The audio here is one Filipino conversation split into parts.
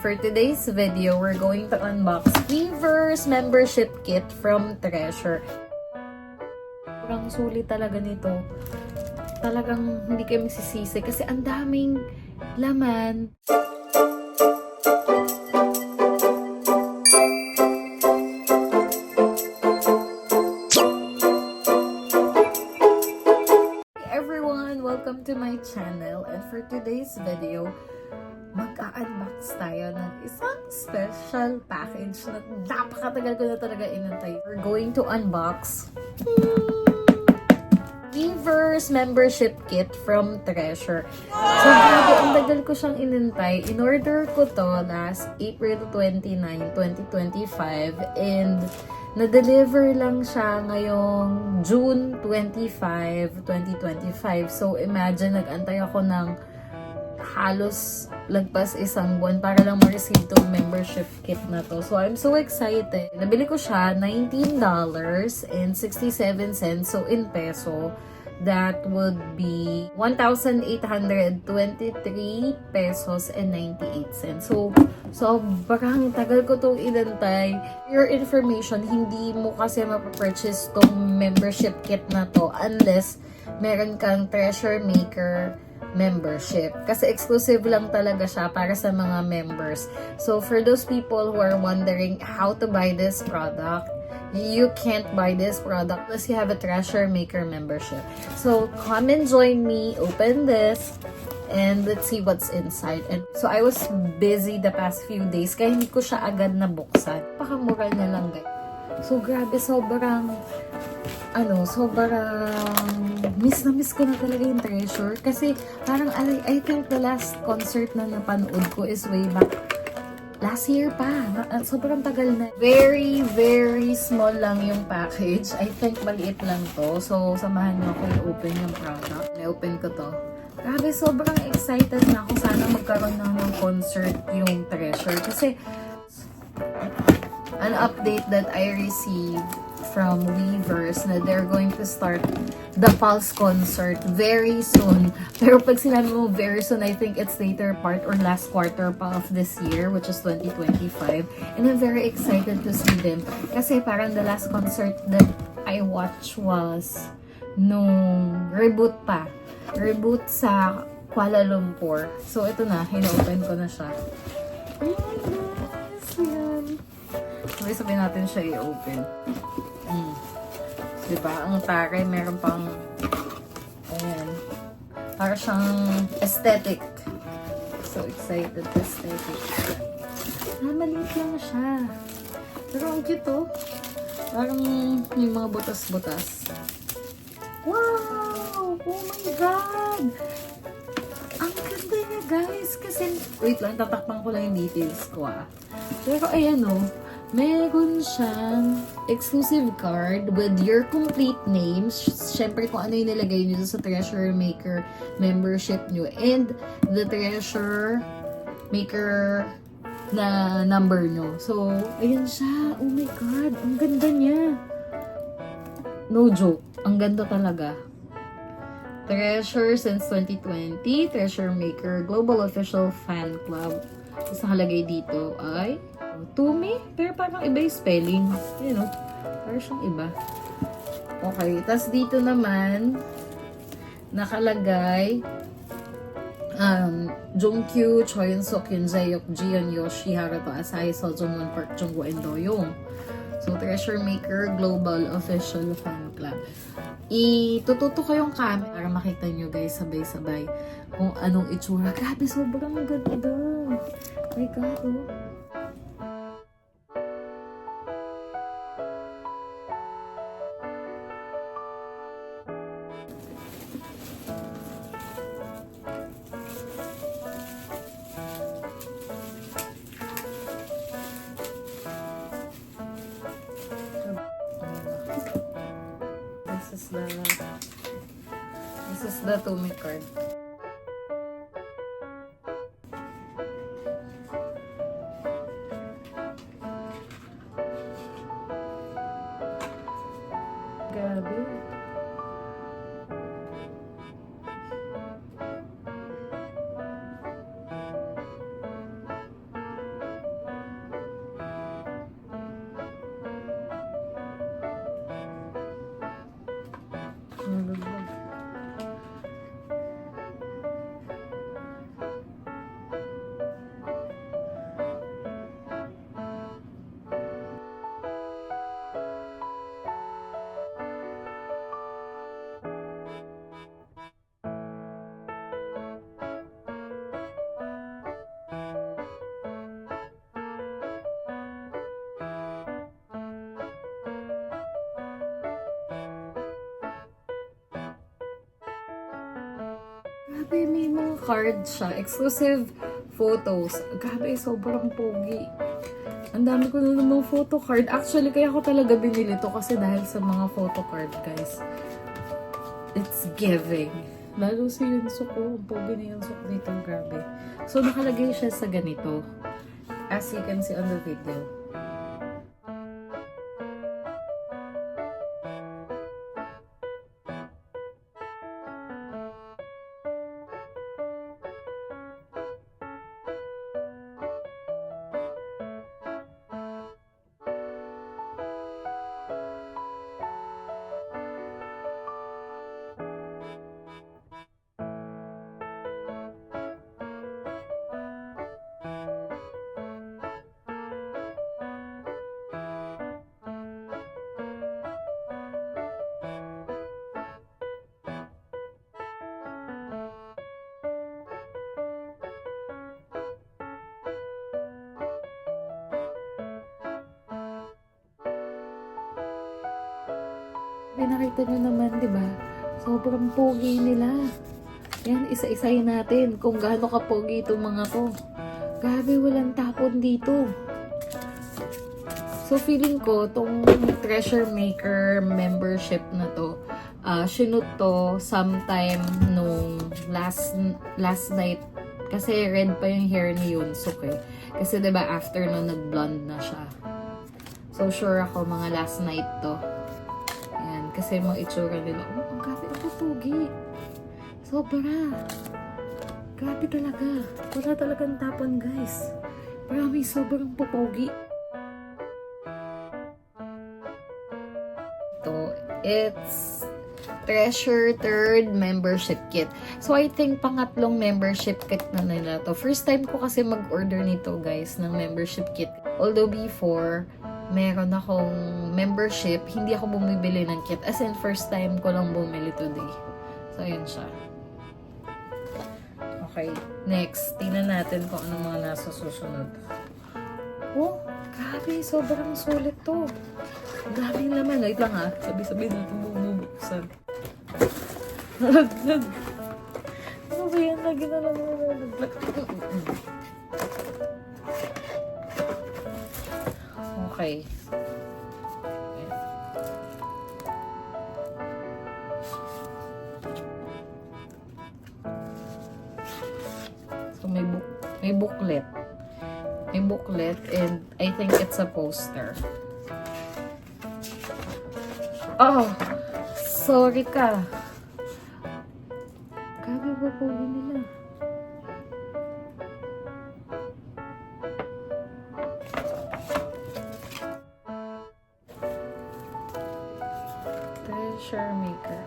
for today's video, we're going to unbox Weverse membership kit from Treasure. Parang sulit talaga nito. Talagang hindi kayo magsisisi kasi ang daming laman. Hey everyone! Welcome to my channel, and for today's video, mag-unbox tayo ng isang special package na napakatagal ko na talaga inantay. We're going to unbox Weverse membership kit from Treasure. So, grabe, ang tagal ko siyang inantay. In-order ko to last April 29, 2025, and na-deliver lang siya ngayong June 25, 2025. So, imagine, nag-antay ako ng halos lagpas isang buwan para lang ma-receive tong membership kit na to. So, I'm so excited. Nabili ko siya $19.67. So, in peso, that would be 1,823 pesos and 98 cents. So, sobrang tagal ko itong inantay. Your information, hindi mo kasi mapapurchase tong membership kit na to unless meron kang Treasure Maker membership. Kasi exclusive lang talaga siya para sa mga members. So, for those people who are wondering how to buy this product, you can't buy this product unless you have a Treasure Maker membership. So, come and join me, open this, and let's see what's inside. And so, I was busy the past few days, kaya hindi ko siya agad nabuksan. Pakamura niya lang, guys. So, grabe, sobrang miss na miss ko na talaga yung Treasure. Kasi, parang, I think the last concert na napanood ko is way back last year pa. Sobrang tagal na. Very, very small lang yung package. I think maliit lang to. So, samahan niyo ako i-open yung product. I-open ko to. Grabe, sobrang excited na ako. Sana magkaroon ng concert yung Treasure. Kasi, an update that I received from Weverse na they're going to start the Pulse concert very soon. Pero pag sinabi mo very soon, I think it's later part or last quarter pa of this year, which is 2025. And I'm very excited to see them. Kasi parang the last concert that I watched was nung reboot pa. Reboot sa Kuala Lumpur. So ito na, hina-open ko na siya. Ayan. Sabi natin siya i-open. Diba? Ang taray, meron pang ayan. Para siyang aesthetic. So excited. Aesthetic. Maliit lang siya. Pero ang cute oh. Parang yung mga butas-butas. Wow! Oh my God! Ang ganda niya, guys. Kasi, wait lang, tatakpan ko lang yung details ko ah. Pero ayan oh. Meron siyang exclusive card with your complete name. Siyempre kung ano yung nilagay nyo sa Treasure Maker membership nyo. And the Treasure Maker na number nyo. So, ayan siya. Oh my God. Ang ganda niya. No joke. Ang ganda talaga. Treasure since 2020. Treasure Maker Global Official Fan Club. Tapos nakalagay dito ay to me, pero parang iba yung spelling. You know, parang siyang iba. Okay, tas dito naman, nakalagay, Jongkyu, Choyun Suk, Yun Jae-yuk, Jiyeon, Yoshi, Haruto, Asahi, Seojong, Park Jungwoo, and Doyoung. So, Treasure Maker Global Official Fan Club. Itututo ko yung camera para makita nyo guys sabay-sabay kung anong itsura. Grabe, sobrang ganda. Oh my God, oh. This is the Tumi card. Grabe. Grabe, may mga card siya. Exclusive photos. Grabe, sobrang pogi. Ang dami ko na namang photo card. Actually, kaya ko talaga binili to kasi dahil sa mga photo card, guys. It's giving. Lalo si Yunsuk ko. Ang pogi na Yunsuk dito. Grabe. So, nakalagay siya sa ganito. As you can see on the video. Pinakita nyo naman, di ba? Sobrang pogi nila. Yan, isa-isayin natin kung gaano ka-pogi itong mga to. Grabe, walang tapon dito. So, feeling ko, tong Treasure Maker membership na to, sinut to sometime nung last night. Kasi red pa yung hair ni Yunsuk eh. Kasi diba after no, nag-blonde na siya. So, sure ako mga last night to. Ayan, kasi mga itsura nila. Oh, ang grabe, ang pogi. Sobra. Grabe talaga. Wala talagang tapon, guys. Marami, sobrang popogi. Ito, it's Treasure third membership kit. So, I think pangatlong membership kit na nila to. First time ko kasi mag-order nito, guys, ng membership kit. Although before, meron akong membership, hindi ako bumibili ng kit. As in, first time ko lang bumili today. So, ayan siya. Okay, next. Tingnan natin kung anong mga nasa susunod. Oh, grabe. Sobrang sulit to. Daming laman. Wait lang ha. Sabi-sabi natin bubuksan. Nalaglag. Ano ba yan? Lagi na lang nalaglag. Okay. So, may booklet. May booklet and I think it's a poster. Oh! Sorry ka. Grabe ba po nila? Treasure Maker.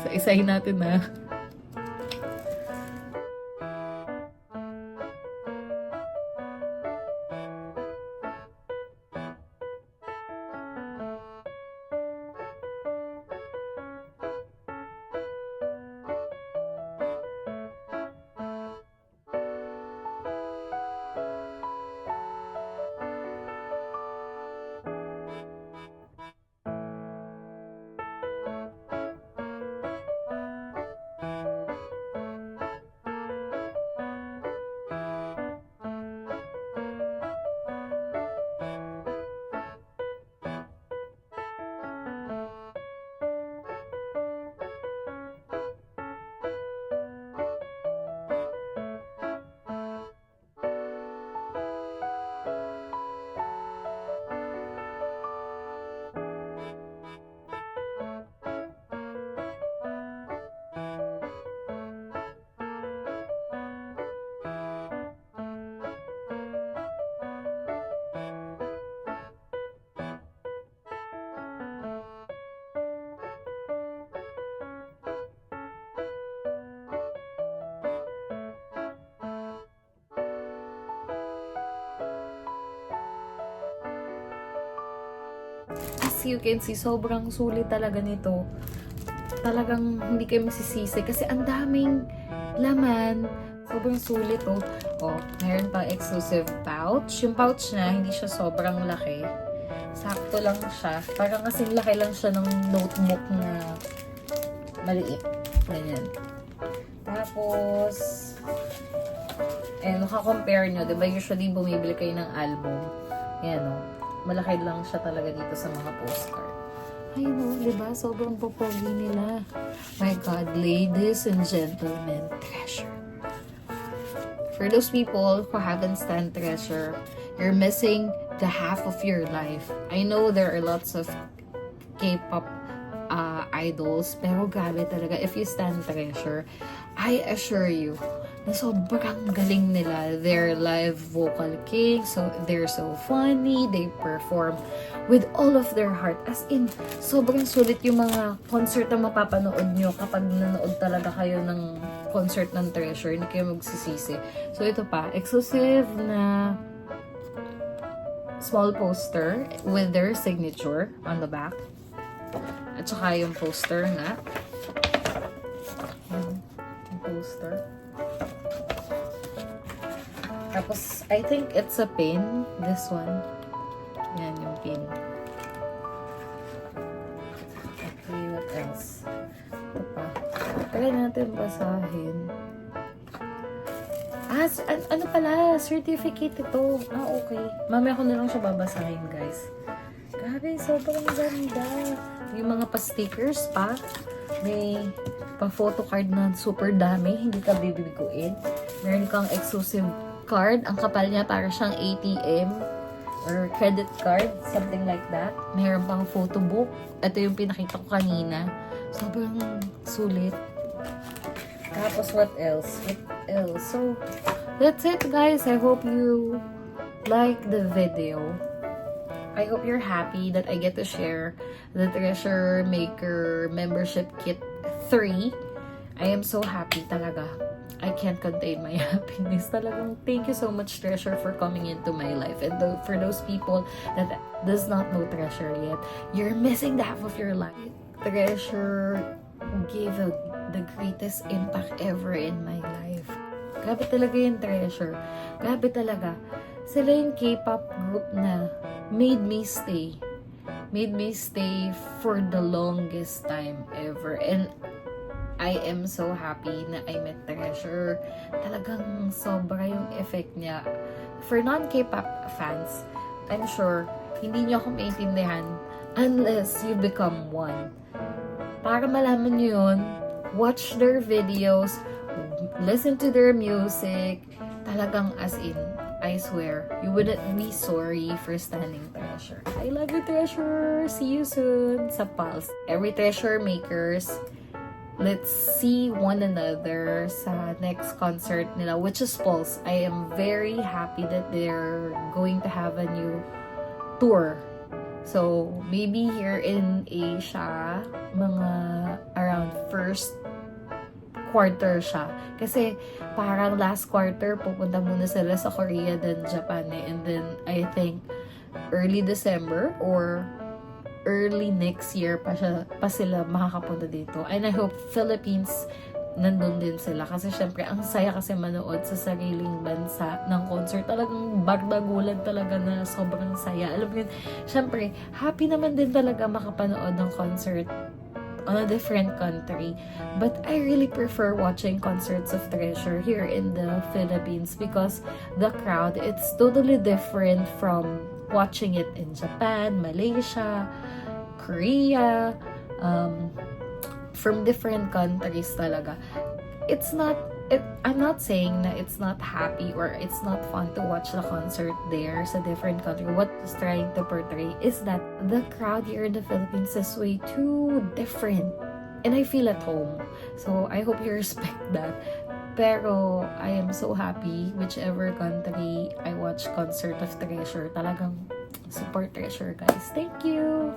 So, isahin natin na. As you can see, sobrang sulit talaga nito. Talagang hindi kayo masisisi kasi ang daming laman. Sobrang sulit oh. Oh, mayroon pa exclusive pouch. Yung pouch niya, hindi siya sobrang laki. Sakto lang siya. Parang kasing laki lang siya ng notebook na maliit. Ganyan. Tapos, makakompare nyo, diba usually bumibili kayo ng album. Yan o. Malaki lang siya talaga dito sa mga postcard. Ay no, diba? Sobrang popogi nila. My God, ladies and gentlemen, Treasure. For those people who haven't stan Treasure, you're missing the half of your life. I know there are lots of K-pop idols, pero grabe talaga, if you stan Treasure, I assure you, na sobrang galing nila. They're live vocal king, so they're so funny, they perform with all of their heart. As in, sobrang sulit yung mga concert na mapapanood nyo kapag nanood talaga kayo ng concert ng Treasure, hindi kayo magsisisi. So ito pa, exclusive na small poster with their signature on the back. At saka yung poster nga. Yung poster. Tapos, I think it's a pin. This one. Yan yung pin. Okay, what else? Ito pa. Try natin basahin. Ano pala? Certificate ito. Okay. Mamaya ko na lang siya babasahin, guys. Grabe, sobrang ganda. Yung mga pa-stickers pa. May pa-photocard na super dami. Hindi ka bibiguin. Meron kang exclusive card. Ang kapal niya para siyang ATM or credit card. Something like that. Meron pang photo book. Ito yung pinakita ko kanina. Sobrang sulit. Tapos what else? So, that's it guys. I hope you like the video. I hope you're happy that I get to share the Treasure Maker Membership Kit 3. I am so happy talaga. I can't contain my happiness. Talagang thank you so much, Treasure, for coming into my life. And for those people that does not know Treasure yet, you're missing the half of your life. Treasure gave the greatest impact ever in my life. Grabe talaga yung Treasure. Grabe talaga. Sila yung K-pop group na made me stay. Made me stay for the longest time ever. And I am so happy na I met Treasure. Talagang sobra yung effect niya. For non-K-pop fans, I'm sure hindi niyo ako maintindihan unless you become one. Para malaman niyo yun, watch their videos, listen to their music. Talagang as in, I swear, you wouldn't be sorry for standing Treasure. I love you, Treasure! See you soon sa Pulse. Every Treasure Makers, let's see one another sa next concert nila, which is Pulse. I am very happy that they're going to have a new tour. So, maybe here in Asia, mga around first quarter siya. Kasi parang last quarter, pupunta muna sila sa Korea, then Japan and then I think early December or early next year pa sila makakapunta dito. And I hope Philippines nandun din sila. Kasi syempre, ang saya kasi manood sa sariling bansa ng concert. Talagang bagdagulan talaga na sobrang saya. Alam mo yun, syempre, happy naman din talaga makapanood ng concert on a different country. But I really prefer watching concerts of Treasure here in the Philippines because the crowd, it's totally different from watching it in Japan, Malaysia, Korea, from different countries talaga. I'm not saying na it's not happy or it's not fun to watch the concert there sa different country. What it's trying to portray is that the crowd here in the Philippines is way too different. And I feel at home. So, I hope you respect that. Pero, I am so happy whichever country I watch concert of Treasure. Talagang support Treasure, guys. Thank you!